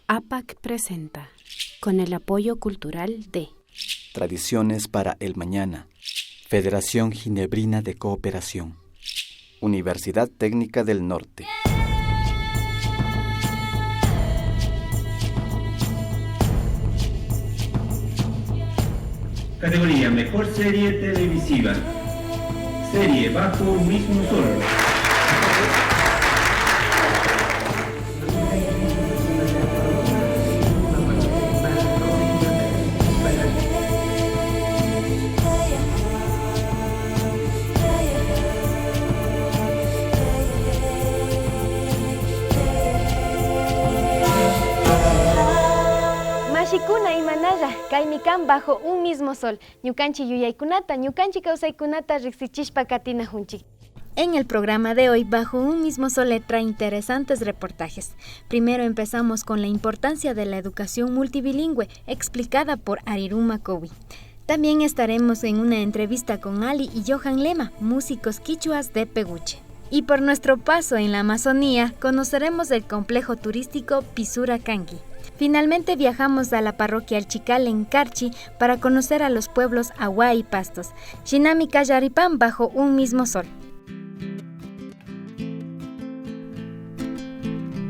APAC presenta, con el apoyo cultural de Tradiciones para el Mañana, Federación Ginebrina de Cooperación, Universidad Técnica del Norte. Categoría Mejor Serie Televisiva. Serie Bajo un Mismo Sol. Mashikuna imanalla, kaymikan bajo un mismo sol. Ñukanchi yuyaykunata, ñukanchi kausaykunata riksichishpa katina junchik. En el programa de hoy, Bajo un mismo sol, le trae interesantes reportajes. Primero empezamos con la importancia de la educación multilingüe, explicada por Ariruma Cowi. También estaremos en una entrevista con Ali y Johan Lema, músicos quichuas de Peguche. Y por nuestro paso en la Amazonía, conoceremos el complejo turístico Pisura Canqui. Finalmente viajamos a la parroquia El Chical en Carchi para conocer a los pueblos Aguá y Pastos. Shinami Kallaripan bajo un mismo sol.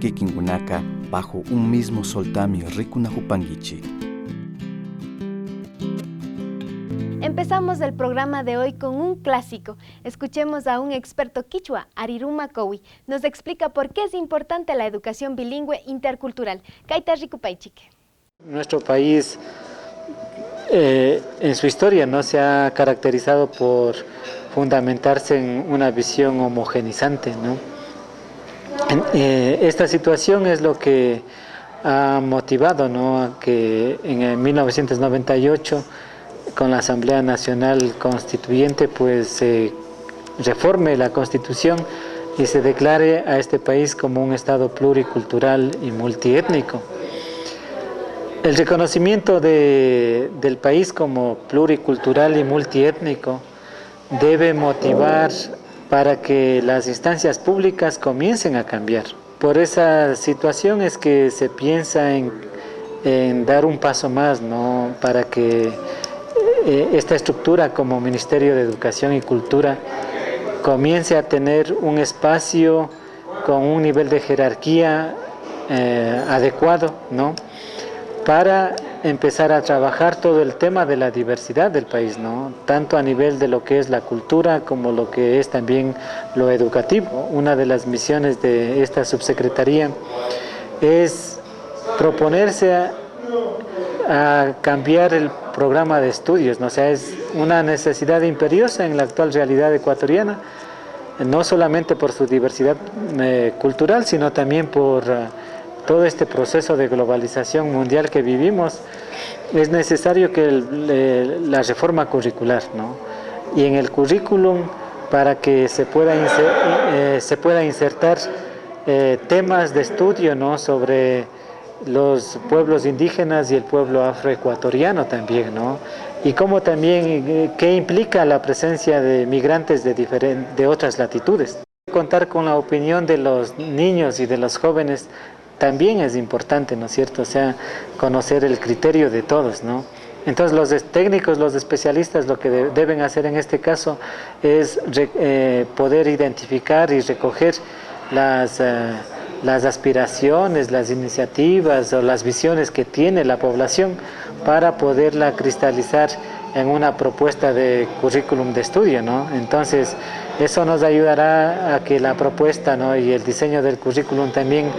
Kikingunaka bajo un mismo soltami rikunahupangichi. Empezamos el programa de hoy con un clásico. Escuchemos a un experto quichua, Ariruma Cowi. Nos explica por qué es importante la educación bilingüe intercultural. Kaita Rikupaichik. Nuestro país, en su historia, no se ha caracterizado por fundamentarse en una visión homogenizante, ¿no? Esta situación es lo que ha motivado, ¿no?, a que en 1998 con la Asamblea Nacional Constituyente pues se reforme la Constitución y se declare a este país como un Estado pluricultural y multiétnico. El reconocimiento del país como pluricultural y multiétnico debe motivar para que las instancias públicas comiencen a cambiar. Por esa situación es que se piensa en dar un paso más, ¿no?, para que esta estructura como Ministerio de Educación y Cultura comience a tener un espacio con un nivel de jerarquía adecuado, ¿no?, para empezar a trabajar todo el tema de la diversidad del país, ¿no?, tanto a nivel de lo que es la cultura como lo que es también lo educativo. Una de las misiones de esta subsecretaría es proponerse a cambiar el programa de estudios, ¿no? O sea, es una necesidad imperiosa en la actual realidad ecuatoriana, no solamente por su diversidad cultural, sino también por todo este proceso de globalización mundial que vivimos. Es necesario que la reforma curricular, ¿no?, y en el currículum, para que se pueda insertar temas de estudio, ¿no?, sobre los pueblos indígenas y el pueblo afroecuatoriano también, ¿no?, y cómo también, qué implica la presencia de migrantes de otras latitudes. Contar con la opinión de los niños y de los jóvenes también es importante, ¿no es cierto? O sea, conocer el criterio de todos, ¿no? Entonces los técnicos, los especialistas, lo que deben hacer en este caso es poder identificar y recoger las aspiraciones, las iniciativas o las visiones que tiene la población para poderla cristalizar en una propuesta de currículum de estudio, ¿no? Entonces, eso nos ayudará a que la propuesta, ¿no?, y el diseño del currículum también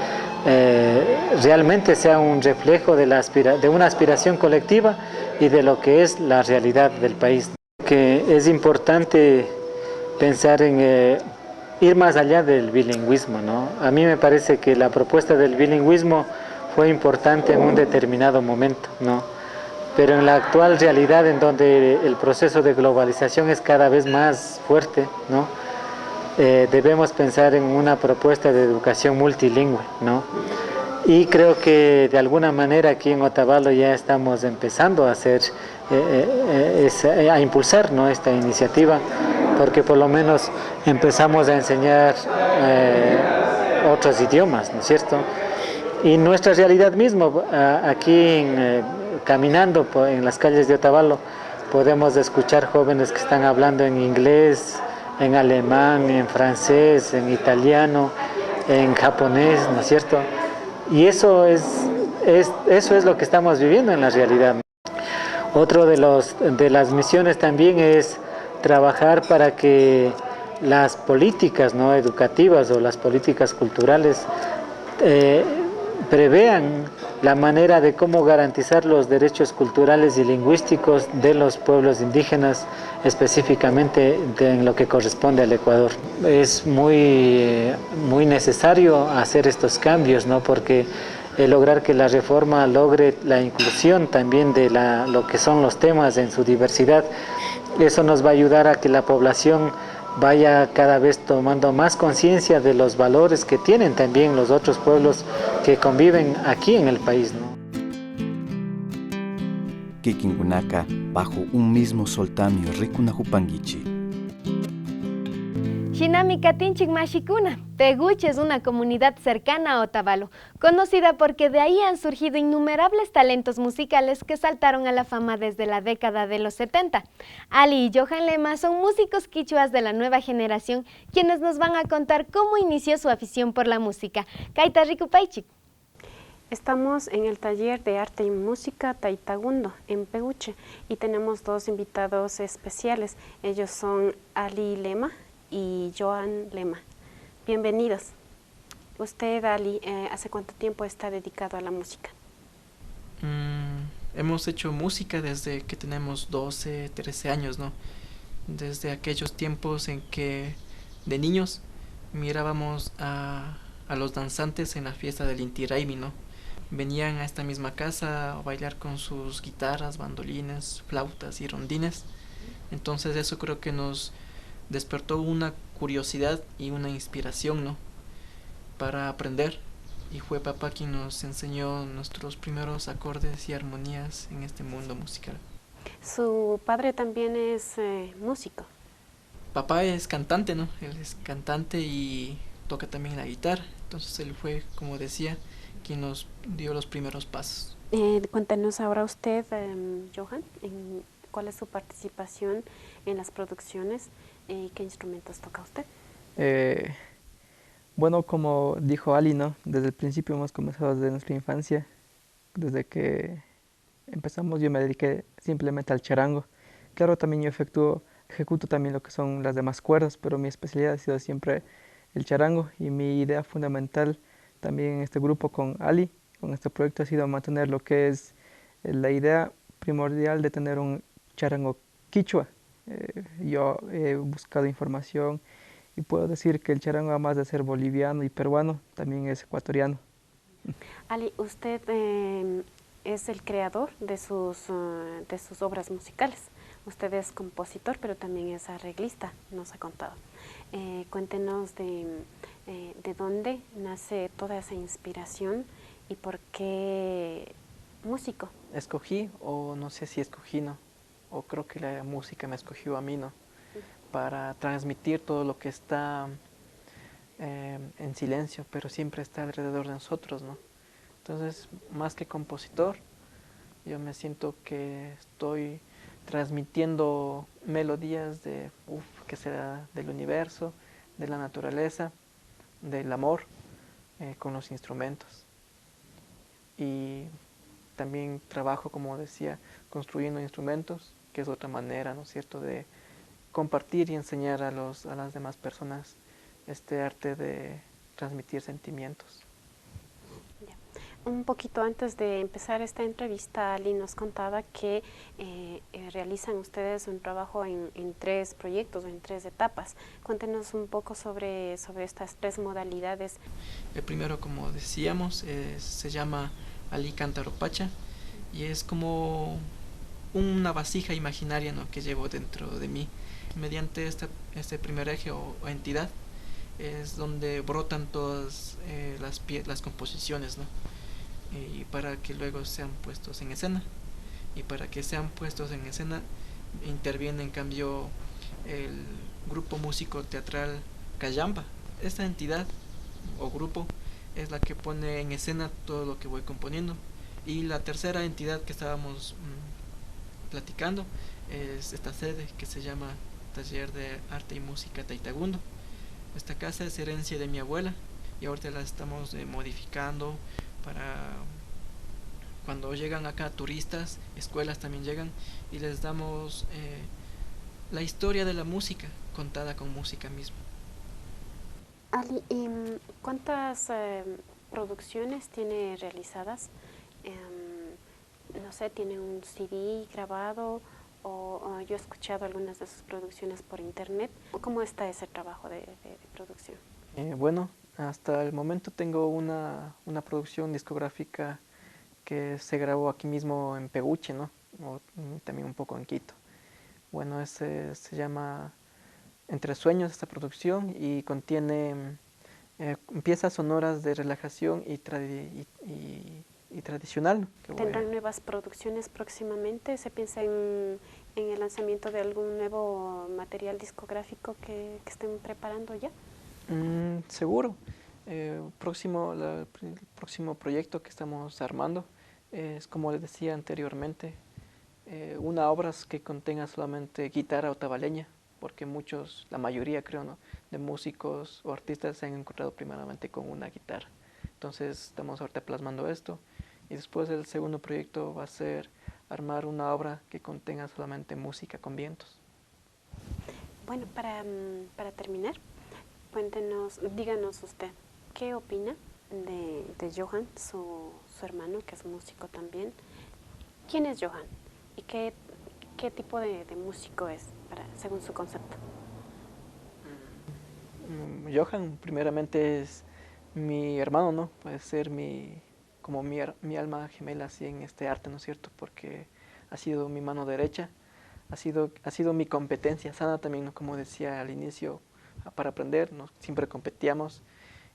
realmente sea un reflejo de una aspiración colectiva y de lo que es la realidad del país. Que es importante pensar en ir más allá del bilingüismo, ¿no? A mí me parece que la propuesta del bilingüismo fue importante en un determinado momento, ¿no? Pero en la actual realidad, en donde el proceso de globalización es cada vez más fuerte, ¿no?, debemos pensar en una propuesta de educación multilingüe, ¿no? Y creo que de alguna manera aquí en Otavalo ya estamos empezando a impulsar, ¿no?, esta iniciativa, porque por lo menos empezamos a enseñar otros idiomas, ¿no es cierto? Y nuestra realidad misma, aquí caminando en las calles de Otavalo, podemos escuchar jóvenes que están hablando en inglés, en alemán, en francés, en italiano, en japonés, ¿no es cierto? Y eso es lo que estamos viviendo en la realidad. Otro de las misiones también es trabajar para que las políticas, ¿no?, educativas o las políticas culturales prevean la manera de cómo garantizar los derechos culturales y lingüísticos de los pueblos indígenas, específicamente en lo que corresponde al Ecuador. Es muy necesario hacer estos cambios, ¿no?, porque lograr que la reforma logre la inclusión también de lo que son los temas en su diversidad, eso nos va a ayudar a que la población vaya cada vez tomando más conciencia de los valores que tienen también los otros pueblos que conviven aquí en el país, ¿no? Kikingunaka, bajo un mismo soltamio Rikunajupanguichi. Shinami Katinchik Mashikuna. Teguche es una comunidad cercana a Otavalo, conocida porque de ahí han surgido innumerables talentos musicales que saltaron a la fama desde la década de los 70. Ali y Johan Lema son músicos quichuas de la nueva generación, quienes nos van a contar cómo inició su afición por la música. Kaita Rikupaichik. Estamos en el taller de arte y música Taitagundo, en Peguche, y tenemos dos invitados especiales. Ellos son Ali Lema y Johan Lema. Bienvenidos. Usted, Ali, ¿hace cuánto tiempo está dedicado a la música? Hemos hecho música desde que tenemos 12, 13 años, ¿no? Desde aquellos tiempos en que de niños mirábamos a los danzantes en la fiesta del Inti Raymi, ¿no? Venían a esta misma casa a bailar con sus guitarras, bandolines, flautas y rondines. Entonces eso creo que nos despertó una curiosidad y una inspiración, ¿no?, para aprender, y fue papá quien nos enseñó nuestros primeros acordes y armonías en este mundo musical. Su padre también es músico. Papá es cantante, ¿no? Él es cantante y toca también la guitarra, entonces él fue, como decía, quien nos dio los primeros pasos. Cuéntenos ahora usted, Johan, ¿cuál es su participación en las producciones? ¿Qué instrumentos toca usted? Bueno, como dijo Ali, ¿no?, desde el principio hemos comenzado desde nuestra infancia. Desde que empezamos yo me dediqué simplemente al charango. Claro, también yo ejecuto también lo que son las demás cuerdas, pero mi especialidad ha sido siempre el charango, y mi idea fundamental también en este grupo con Ali, con este proyecto, ha sido mantener lo que es la idea primordial de tener un charango quichua. Yo he buscado información y puedo decir que el charango, además de ser boliviano y peruano, también es ecuatoriano. Ali, usted es el creador de sus obras musicales. Usted es compositor, pero también es arreglista, nos ha contado. Cuéntenos de dónde nace toda esa inspiración y por qué músico. Escogí, o no sé si escogí, ¿no?, o creo que la música me escogió a mí, ¿no?, para transmitir todo lo que está en silencio, pero siempre está alrededor de nosotros, ¿no? Entonces, más que compositor, yo me siento que estoy transmitiendo melodías que será del universo, de la naturaleza, del amor, con los instrumentos. Y también trabajo, como decía, construyendo instrumentos, que es otra manera, ¿no es cierto?, de compartir y enseñar a las demás personas este arte de transmitir sentimientos. Un poquito antes de empezar esta entrevista, Ali nos contaba que realizan ustedes un trabajo en 3 proyectos, en 3 etapas. Cuéntenos un poco sobre estas 3 modalidades. El primero, como decíamos, se llama Ali Cantaropacha, y es como una vasija imaginaria, ¿no?, que llevo dentro de mí. Mediante este primer eje o entidad es donde brotan todas las composiciones, ¿no?, y para que luego sean puestos en escena. Y para que sean puestos en escena interviene en cambio el grupo músico teatral Cayamba. Esta entidad o grupo es la que pone en escena todo lo que voy componiendo. Y la tercera entidad que estábamos platicando es esta sede que se llama Taller de Arte y Música Taitagundo. Esta casa es herencia de mi abuela y ahorita la estamos modificando para cuando llegan acá turistas, escuelas también llegan, y les damos la historia de la música contada con música misma. Ali, ¿cuántas producciones tiene realizadas? No sé, ¿tiene un CD grabado o yo he escuchado algunas de sus producciones por internet? ¿Cómo está ese trabajo de producción? Bueno, hasta el momento tengo una producción discográfica que se grabó aquí mismo en Peguche, ¿no? O también un poco en Quito. Bueno, ese se llama Entre Sueños, esta producción, y contiene piezas sonoras de relajación y tradicional. ¿Tendrán nuevas producciones próximamente? ¿Se piensa en el lanzamiento de algún nuevo material discográfico que estén preparando ya? Seguro. El próximo proyecto que estamos armando es, como les decía anteriormente, una obra que contenga solamente guitarra o tabaleña, porque la mayoría creo, ¿no?, de músicos o artistas se han encontrado primeramente con una guitarra. Entonces estamos ahorita plasmando esto, y después el segundo proyecto va a ser armar una obra que contenga solamente música con vientos. Bueno, para terminar, díganos usted, ¿qué opina de Johan, su hermano, que es músico también? ¿Quién es Johan? ¿Y qué tipo de músico es, según su concepto? Johan, primeramente, es mi hermano, ¿no? Puede ser como mi alma gemela así en este arte, ¿no es cierto? Porque ha sido mi mano derecha, ha sido mi competencia sana también, ¿no? Como decía al inicio, para aprender, ¿no? Siempre competíamos,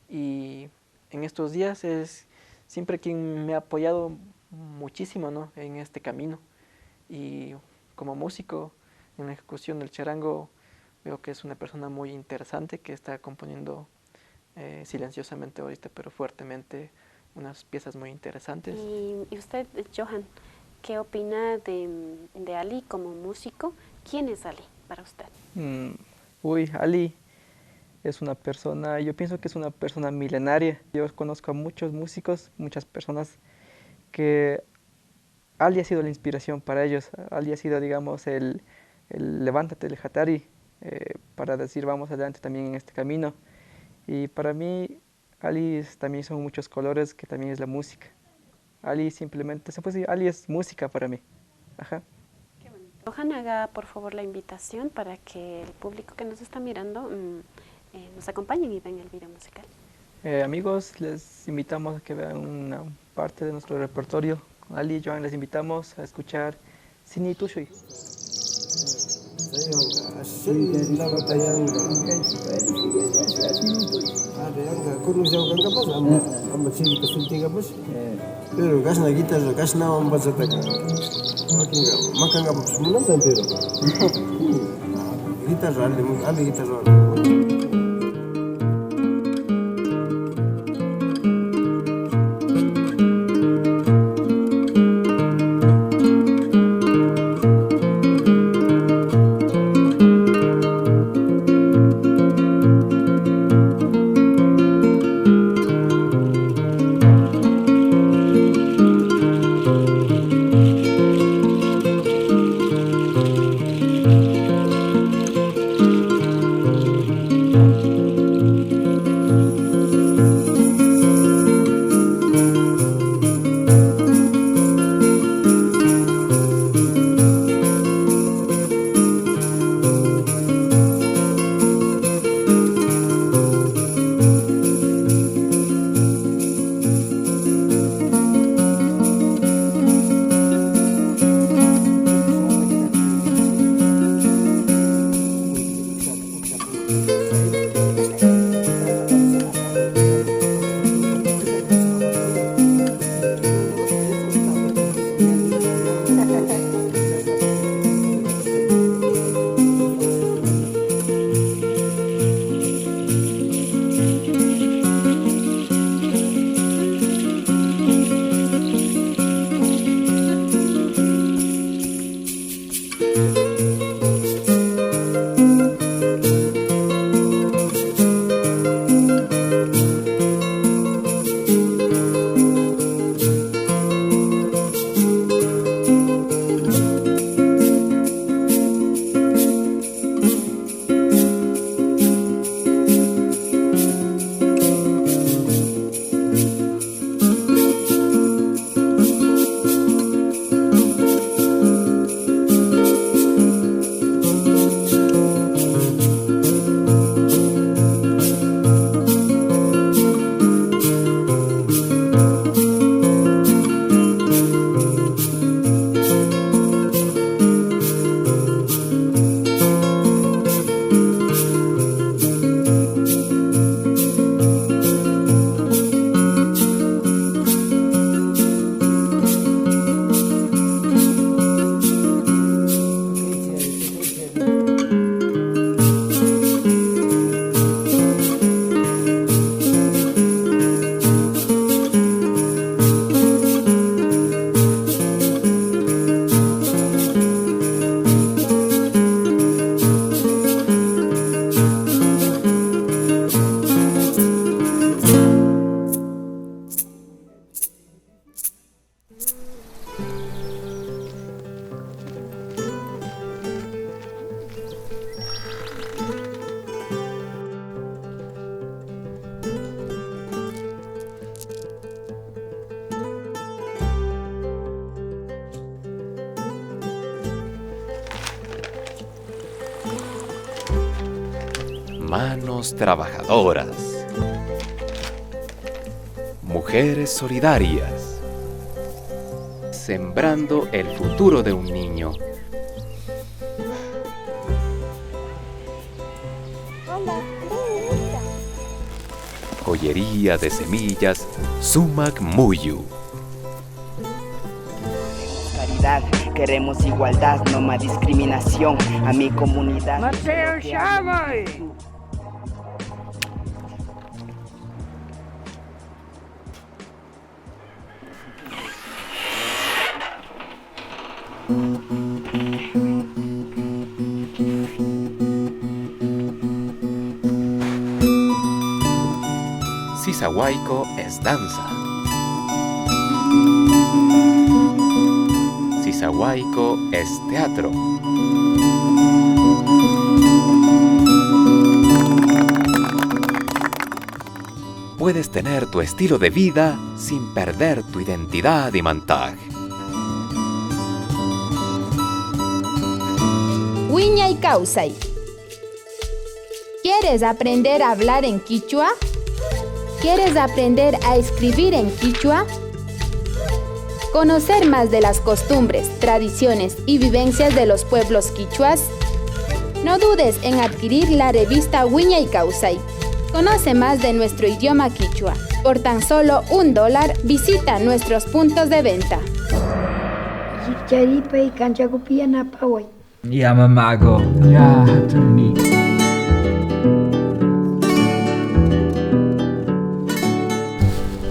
y en estos días es siempre quien me ha apoyado muchísimo, ¿no?, en este camino. Y como músico en la ejecución del charango veo que es una persona muy interesante que está componiendo silenciosamente ahorita, pero fuertemente, unas piezas muy interesantes. Y usted, Johan, ¿qué opina de Ali como músico? ¿Quién es Ali para usted? Ali es una persona, yo pienso que es una persona milenaria. Yo conozco a muchos músicos, muchas personas que Ali ha sido la inspiración para ellos. Ali ha sido, digamos, el levántate, el hatari, para decir vamos adelante también en este camino. Y para mí, Ali también son muchos colores, que también es la música. Ali simplemente, se puede decir, Ali es música para mí. Ajá. Qué bonito. Johan, haga por favor la invitación para que el público que nos está mirando nos acompañen y ven el video musical. Amigos, les invitamos a que vean una parte de nuestro repertorio. Ali y Johan, les invitamos a escuchar Sini Tushui. Pero gas na guitarra, gas na ambazata ka. Makanga munan tan pero. Guitarra, ale guitarra. Manos trabajadoras. Mujeres solidarias. Sembrando el futuro de un niño. Joyería de semillas Sumac Muyu. Caridad, queremos igualdad, no más discriminación a mi comunidad. Mateo Chávez. Sisahuayco es danza. Sisahuayco es teatro. Puedes tener tu estilo de vida sin perder tu identidad y mantag. Wiñay Kausay. ¿Quieres aprender a hablar en quichua? ¿Quieres aprender a escribir en quichua? ¿Conocer más de las costumbres, tradiciones y vivencias de los pueblos quichuas? No dudes en adquirir la revista Wiñay Kausay. Conoce más de nuestro idioma quichua. Por tan solo $1, visita nuestros puntos de venta. Ya mamago, ya hatuni.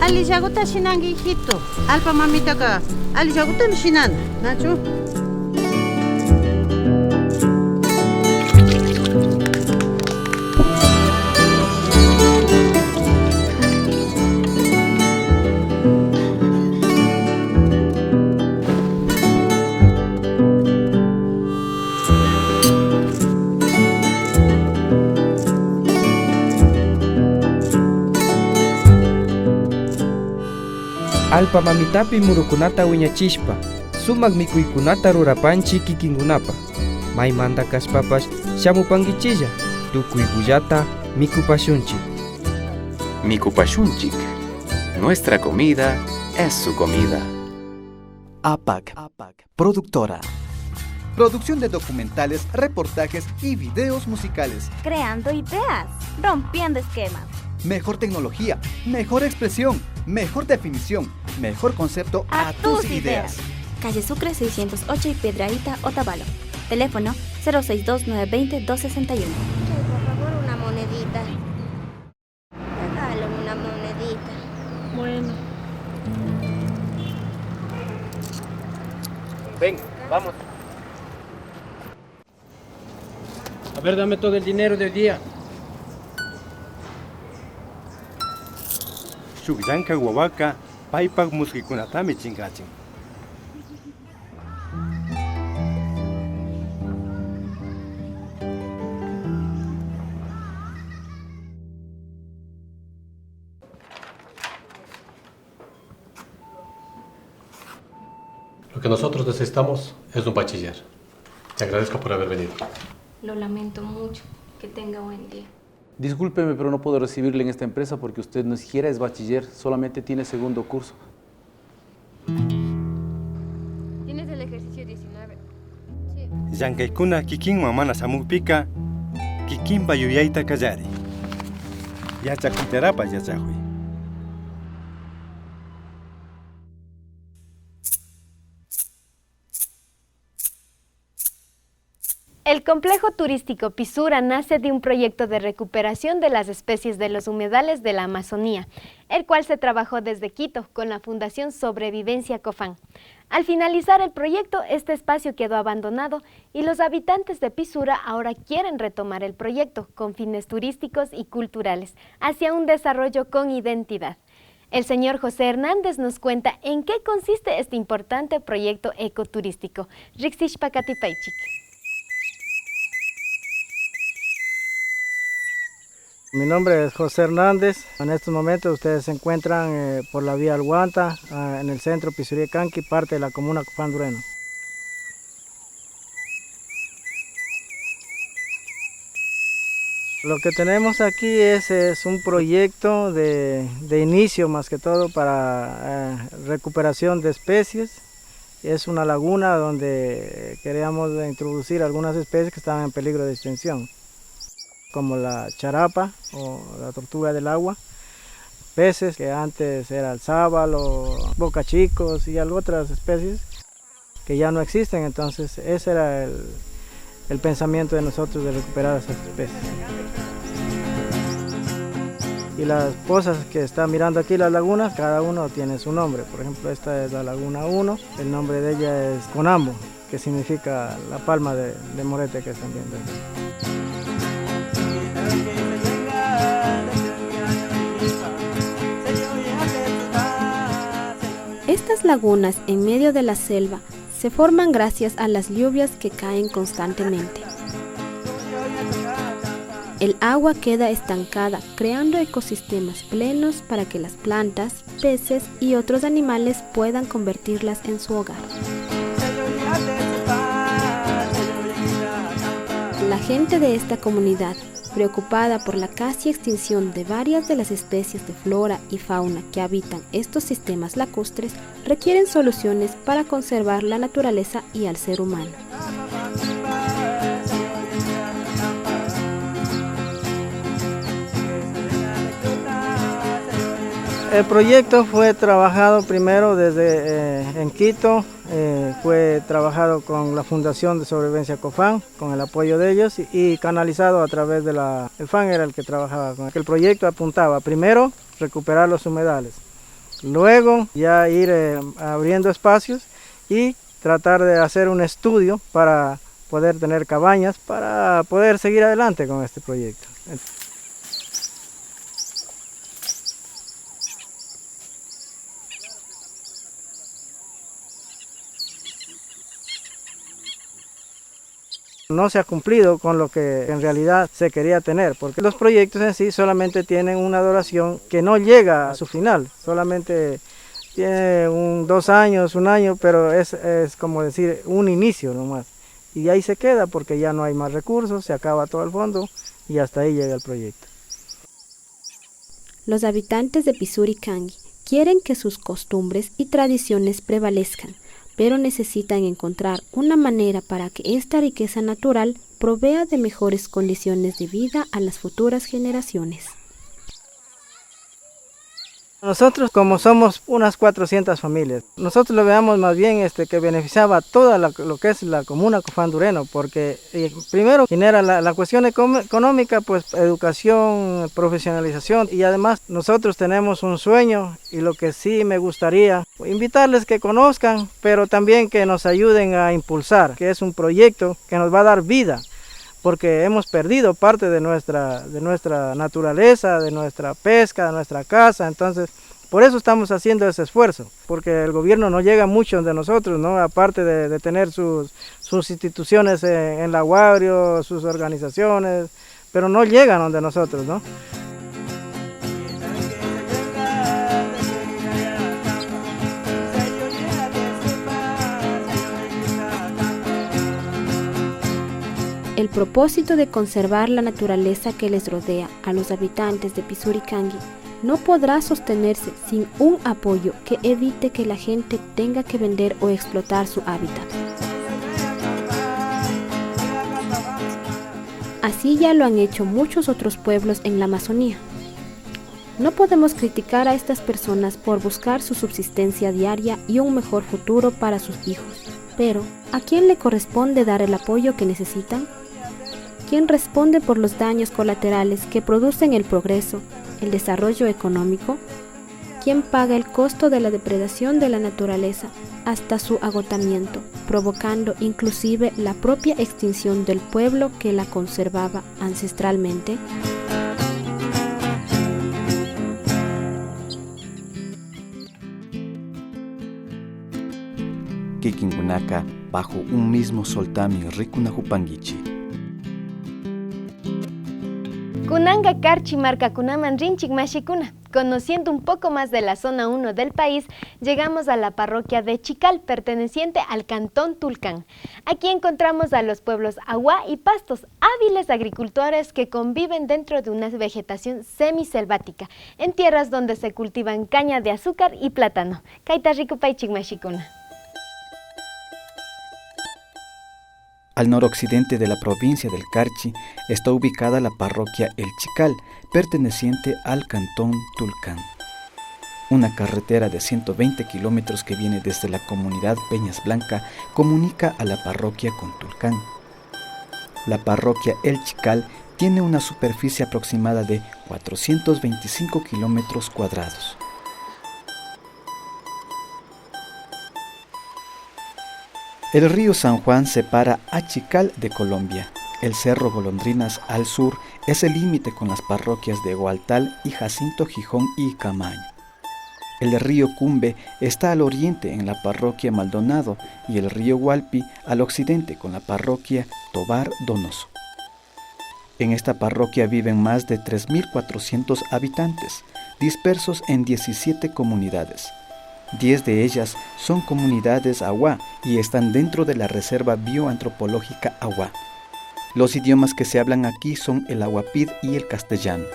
Ali jaguta shinangi hijito. Alpa mamita ka. Ali jaguta no shinan. Nacho. Alpa mamitapi murukunata wiñachishpa, sumak mikuykunata rurapanchi kikinkunapa. Maymanta kaspapash shamupankichilla, tukuykullata mikupashunchik. Mikupashunchik. Nuestra comida es su comida. APAC, productora. Producción de documentales, reportajes y videos musicales. Creando ideas, rompiendo esquemas. Mejor tecnología, mejor expresión, mejor definición, mejor concepto a tus ideas. Calle Sucre 608 y Piedrahíta, Otavalo. Teléfono 062-920-261. Por favor, una monedita. Regálame una monedita. Bueno. Ven, vamos. A ver, dame todo el dinero del día. Shukyanka Huahuaca, Paipak Musquikunatami Chingachin. Lo que nosotros necesitamos es un bachiller. Te agradezco por haber venido. Lo lamento mucho. Que tenga buen día. Discúlpeme, pero no puedo recibirle en esta empresa porque usted ni siquiera es bachiller, solamente tiene segundo curso. ¿Tienes el ejercicio 19? Sí. Yankaykuna kikin mamana samupika, kikin bayuyaita kallari. Yachakuiterapa yachahui. El complejo turístico Pisura nace de un proyecto de recuperación de las especies de los humedales de la Amazonía, el cual se trabajó desde Quito con la Fundación Sobrevivencia Cofán. Al finalizar el proyecto, este espacio quedó abandonado y los habitantes de Pisura ahora quieren retomar el proyecto con fines turísticos y culturales hacia un desarrollo con identidad. El señor José Hernández nos cuenta en qué consiste este importante proyecto ecoturístico. Rixish Pakatipaichik. Mi nombre es José Hernández. En estos momentos ustedes se encuentran por la vía Alguanta, en el centro Pisuricanqui, parte de la comuna Cofán Dureno. Lo que tenemos aquí es un proyecto de inicio más que todo para recuperación de especies. Es una laguna donde queríamos introducir algunas especies que estaban en peligro de extinción, como la charapa o la tortuga del agua, peces que antes era el sábalo, bocachicos y otras especies que ya no existen. Entonces ese era el pensamiento de nosotros de recuperar esas especies. Y las pozas que están mirando aquí, las lagunas, cada uno tiene su nombre. Por ejemplo, esta es la Laguna 1, el nombre de ella es Conambo, que significa la palma de Morete que están viendo. Estas lagunas en medio de la selva se forman gracias a las lluvias que caen constantemente. El agua queda estancada, creando ecosistemas plenos para que las plantas, peces y otros animales puedan convertirlas en su hogar. La gente de esta comunidad, preocupada por la casi extinción de varias de las especies de flora y fauna que habitan estos sistemas lacustres, requieren soluciones para conservar la naturaleza y al ser humano. El proyecto fue trabajado primero desde en Quito, fue trabajado con la Fundación de Sobrevivencia COFAN, con el apoyo de ellos, y canalizado a través de el FAN era el que trabajaba con él. El proyecto apuntaba primero recuperar los humedales, luego ya ir abriendo espacios y tratar de hacer un estudio para poder tener cabañas, para poder seguir adelante con este proyecto. No se ha cumplido con lo que en realidad se quería tener, porque los proyectos en sí solamente tienen una duración que no llega a su final, solamente tiene 2 años, 1 año, pero es como decir un inicio nomás. Y ahí se queda porque ya no hay más recursos, se acaba todo el fondo y hasta ahí llega el proyecto. Los habitantes de Pisuricangi quieren que sus costumbres y tradiciones prevalezcan, pero necesitan encontrar una manera para que esta riqueza natural provea de mejores condiciones de vida a las futuras generaciones. Nosotros, como somos unas 400 familias, nosotros lo veamos más bien que beneficiaba a toda lo que es la comuna Cofán Dureno, porque primero genera la cuestión económica, pues educación, profesionalización, y además nosotros tenemos un sueño, y lo que sí me gustaría invitarles que conozcan, pero también que nos ayuden a impulsar, que es un proyecto que nos va a dar vida, porque hemos perdido parte de nuestra naturaleza, de nuestra pesca, de nuestra caza. Entonces por eso estamos haciendo ese esfuerzo, porque el gobierno no llega mucho de nosotros, ¿no? Aparte de tener sus instituciones en la Guagrio, sus organizaciones, pero no llegan donde nosotros, ¿no? El propósito de conservar la naturaleza que les rodea a los habitantes de Pisuricangi no podrá sostenerse sin un apoyo que evite que la gente tenga que vender o explotar su hábitat. Así ya lo han hecho muchos otros pueblos en la Amazonía. No podemos criticar a estas personas por buscar su subsistencia diaria y un mejor futuro para sus hijos, pero ¿a quién le corresponde dar el apoyo que necesitan? ¿Quién responde por los daños colaterales que producen el progreso, el desarrollo económico? ¿Quién paga el costo de la depredación de la naturaleza hasta su agotamiento, provocando inclusive la propia extinción del pueblo que la conservaba ancestralmente? Kikingunaka bajo un mismo soltami Rikunahupangichi. Kunanga Karchi Marca Kunaman Rinchik Mashikuna. Conociendo un poco más de la zona 1 del país, llegamos a la parroquia de Chikal, perteneciente al cantón Tulcán. Aquí encontramos a los pueblos Aguá y Pastos, hábiles agricultores que conviven dentro de una vegetación semiselvática, en tierras donde se cultivan caña de azúcar y plátano. Kaita Rikupay Chikmashikuna. Al noroccidente de la provincia del Carchi está ubicada la parroquia El Chikal, perteneciente al cantón Tulcán. Una carretera de 120 kilómetros que viene desde la comunidad Peñas Blanca comunica a la parroquia con Tulcán. La parroquia El Chikal tiene una superficie aproximada de 425 kilómetros cuadrados. El río San Juan separa a Chikal de Colombia. El Cerro Golondrinas al sur es el límite con las parroquias de Hualtal y Jacinto Gijón y Camaño. El río Cumbe está al oriente en la parroquia Maldonado y el río Hualpi al occidente con la parroquia Tobar Donoso. En esta parroquia viven más de 3.400 habitantes, dispersos en 17 comunidades. 10 de ellas son comunidades Aguá y están dentro de la Reserva Bioantropológica Aguá. Los idiomas que se hablan aquí son el aguapid y el castellano.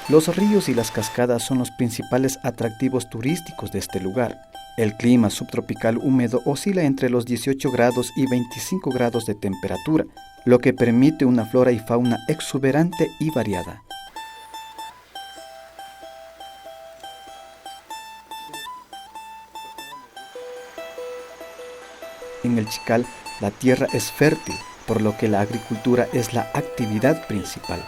Los ríos y las cascadas son los principales atractivos turísticos de este lugar. El clima subtropical húmedo oscila entre los 18 grados y 25 grados de temperatura, lo que permite una flora y fauna exuberante y variada. En el Chikal, la tierra es fértil, por lo que la agricultura es la actividad principal.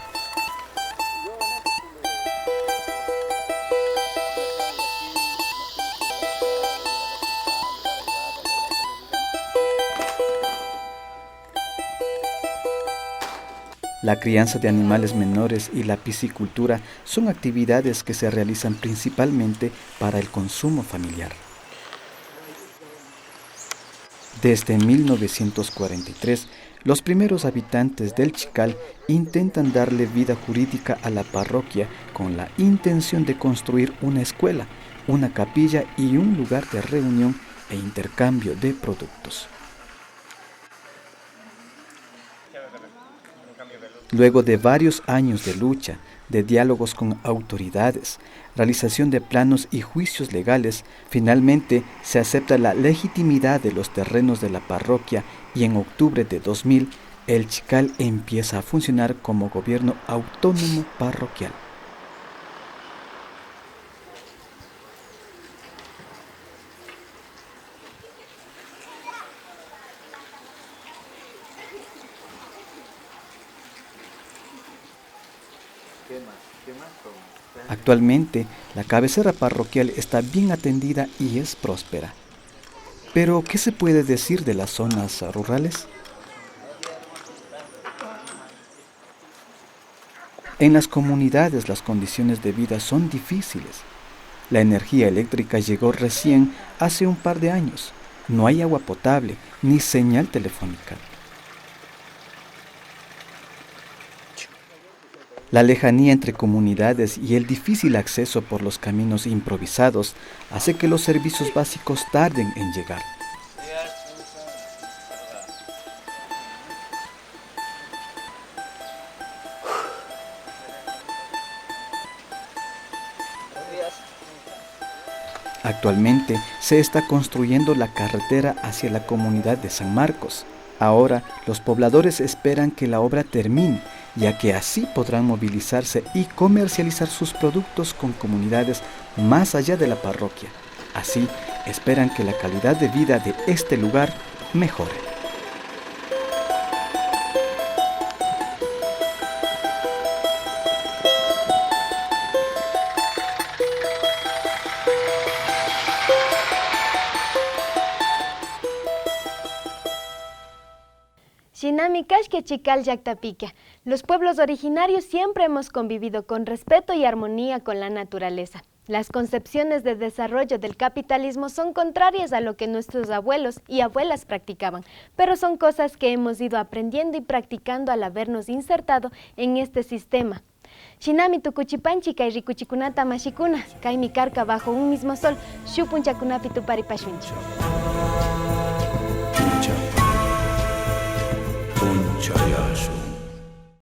La crianza de animales menores y la piscicultura son actividades que se realizan principalmente para el consumo familiar. Desde 1943, los primeros habitantes del Chikal intentan darle vida jurídica a la parroquia con la intención de construir una escuela, una capilla y un lugar de reunión e intercambio de productos. Luego de varios años de lucha, de diálogos con autoridades, realización de planos y juicios legales, finalmente se acepta la legitimidad de los terrenos de la parroquia y en octubre de 2000, el Chikal empieza a funcionar como gobierno autónomo parroquial. Actualmente, la cabecera parroquial está bien atendida y es próspera. Pero, ¿qué se puede decir de las zonas rurales? En las comunidades las condiciones de vida son difíciles. La energía eléctrica llegó recién hace un par de años. No hay agua potable ni señal telefónica. La lejanía entre comunidades y el difícil acceso por los caminos improvisados hace que los servicios básicos tarden en llegar. Actualmente se está construyendo la carretera hacia la comunidad de San Marcos. Ahora los pobladores esperan que la obra termine, ya que así podrán movilizarse y comercializar sus productos con comunidades más allá de la parroquia. Así, esperan que la calidad de vida de este lugar mejore. Shinami Kashke Chikal Yaktapika. Los pueblos originarios siempre hemos convivido con respeto y armonía con la naturaleza. Las concepciones de desarrollo del capitalismo son contrarias a lo que nuestros abuelos y abuelas practicaban, pero son cosas que hemos ido aprendiendo y practicando al habernos insertado en este sistema. Shinami tukuchipanchi kay rikuchikunata mashikuna, kaymi karka bajo un mismo sol, shupunchakunapi tuparipashunchi.